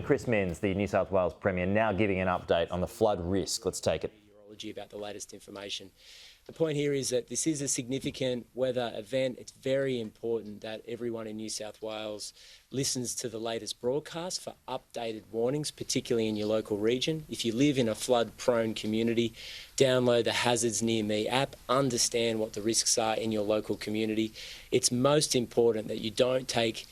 Chris Minns, the New South Wales Premier, now giving an update on the flood risk. Let's take it. About the latest information. The point here is that this is a significant weather event. It's very important that everyone in New South Wales listens to the latest broadcast for updated warnings, particularly in your local region. If you live in a flood-prone community, download the Hazards Near Me app, understand what the risks are in your local community. It's most important that you don't take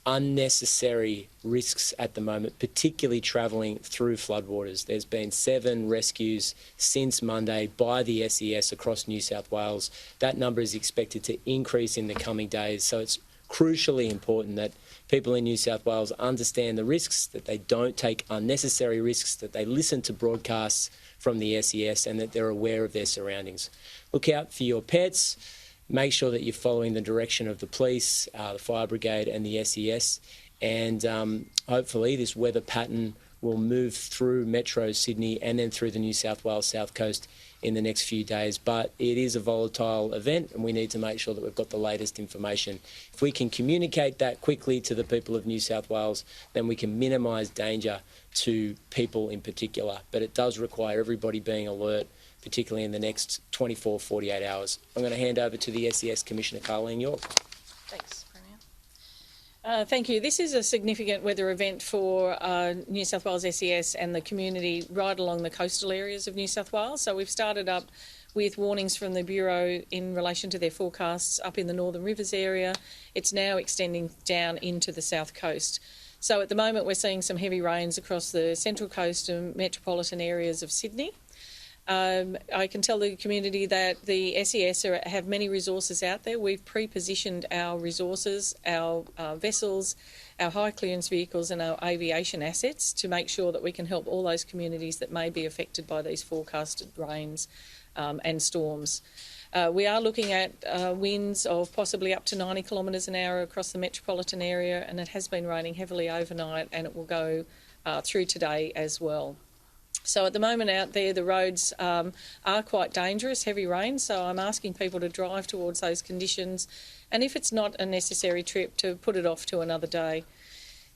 unnecessary risks at the moment, particularly travelling through floodwaters. There's been 7 rescues since Monday by the SES across New South Wales. That number is expected to increase in the coming days, so it's crucially important that people in New South Wales understand the risks, that they don't take unnecessary risks, that they listen to broadcasts from the SES and that they're aware of their surroundings. Look out for your pets. Make sure that you're following the direction of the police, the fire brigade and the SES, and hopefully this weather pattern will move through Metro Sydney and then through the New South Wales South Coast in the next few days. But it is a volatile event and we need to make sure that we've got the latest information. If we can communicate that quickly to the people of New South Wales, then we can minimise danger to people in particular. But it does require everybody being alert, particularly in the next 24, 48 hours. I'm going to hand over to the SES Commissioner, Carleen York. Thanks, Premier. Thank you. This is a significant weather event for New South Wales SES and the community right along the coastal areas of New South Wales. So we've started up with warnings from the Bureau in relation to their forecasts up in the Northern Rivers area. It's now extending down into the south coast. So at the moment we're seeing some heavy rains across the central coast and metropolitan areas of Sydney. I can tell the community that the SES have many resources out there. We've pre-positioned our resources, our vessels, our high clearance vehicles and our aviation assets to make sure that we can help all those communities that may be affected by these forecasted rains and storms. We are looking at winds of possibly up to 90 kilometres an hour across the metropolitan area, and it has been raining heavily overnight and it will go through today as well. So at the moment out there, the roads are quite dangerous, heavy rain, so I'm asking people to drive towards those conditions, and if it's not a necessary trip, to put it off to another day.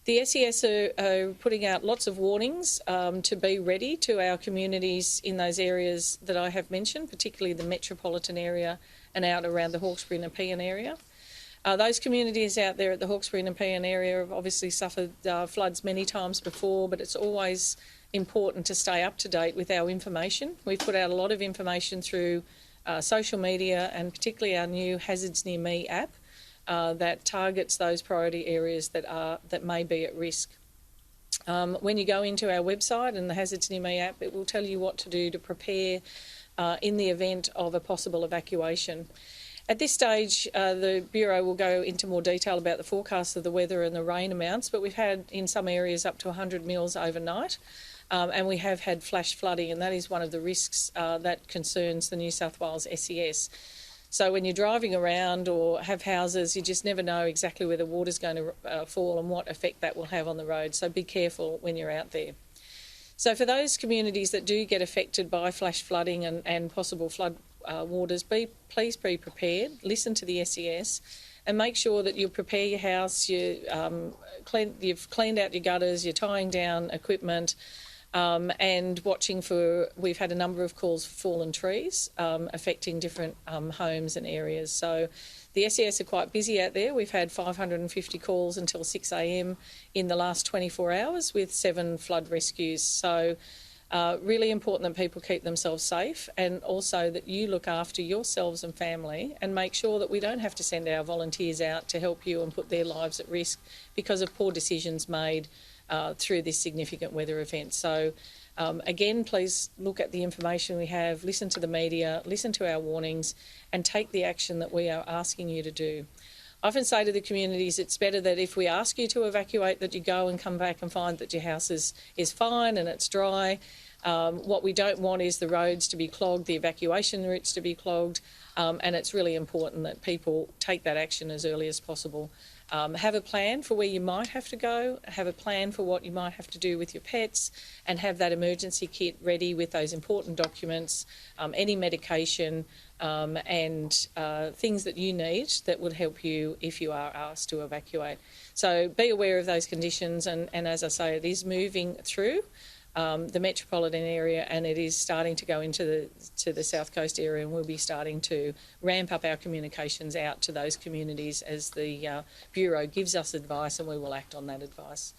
The SES are putting out lots of warnings to be ready to our communities in those areas that I have mentioned, particularly the metropolitan area and out around the Hawkesbury and Nepean area. Those communities out there at the Hawkesbury and Nepean area have obviously suffered floods many times before, but it's always important to stay up to date with our information. We've put out a lot of information through social media and particularly our new Hazards Near Me app that targets those priority areas that may be at risk. When you go into our website and the Hazards Near Me app, it will tell you what to do to prepare in the event of a possible evacuation. At this stage, the Bureau will go into more detail about the forecast of the weather and the rain amounts, but we've had in some areas up to 100 mils overnight. And we have had flash flooding, and that is one of the risks that concerns the New South Wales SES. So when you're driving around or have houses, you just never know exactly where the water's going to fall and what effect that will have on the road. So be careful when you're out there. So for those communities that do get affected by flash flooding and possible flood waters, please be prepared, listen to the SES, and make sure that you prepare your house, you've cleaned out your gutters, you're tying down equipment, and watching for, we've had a number of calls for fallen trees affecting different homes and areas. So the SES are quite busy out there. We've had 550 calls until 6 a.m. in the last 24 hours with 7 flood rescues. So really important that people keep themselves safe, and also that you look after yourselves and family and make sure that we don't have to send our volunteers out to help you and put their lives at risk because of poor decisions made through this significant weather event. So again, please look at the information we have, listen to the media, listen to our warnings and take the action that we are asking you to do. I often say to the communities, it's better that if we ask you to evacuate, that you go and come back and find that your house is fine and it's dry. What we don't want is the roads to be clogged, the evacuation routes to be clogged, and it's really important that people take that action as early as possible. have a plan for where you might have to go, have a plan for what you might have to do with your pets, and have that emergency kit ready with those important documents, any medication, and things that you need that would help you if you are asked to evacuate. So be aware of those conditions, and as I say, it is moving through the metropolitan area, and it is starting to go into the South Coast area, and we'll be starting to ramp up our communications out to those communities as the Bureau gives us advice, and we will act on that advice.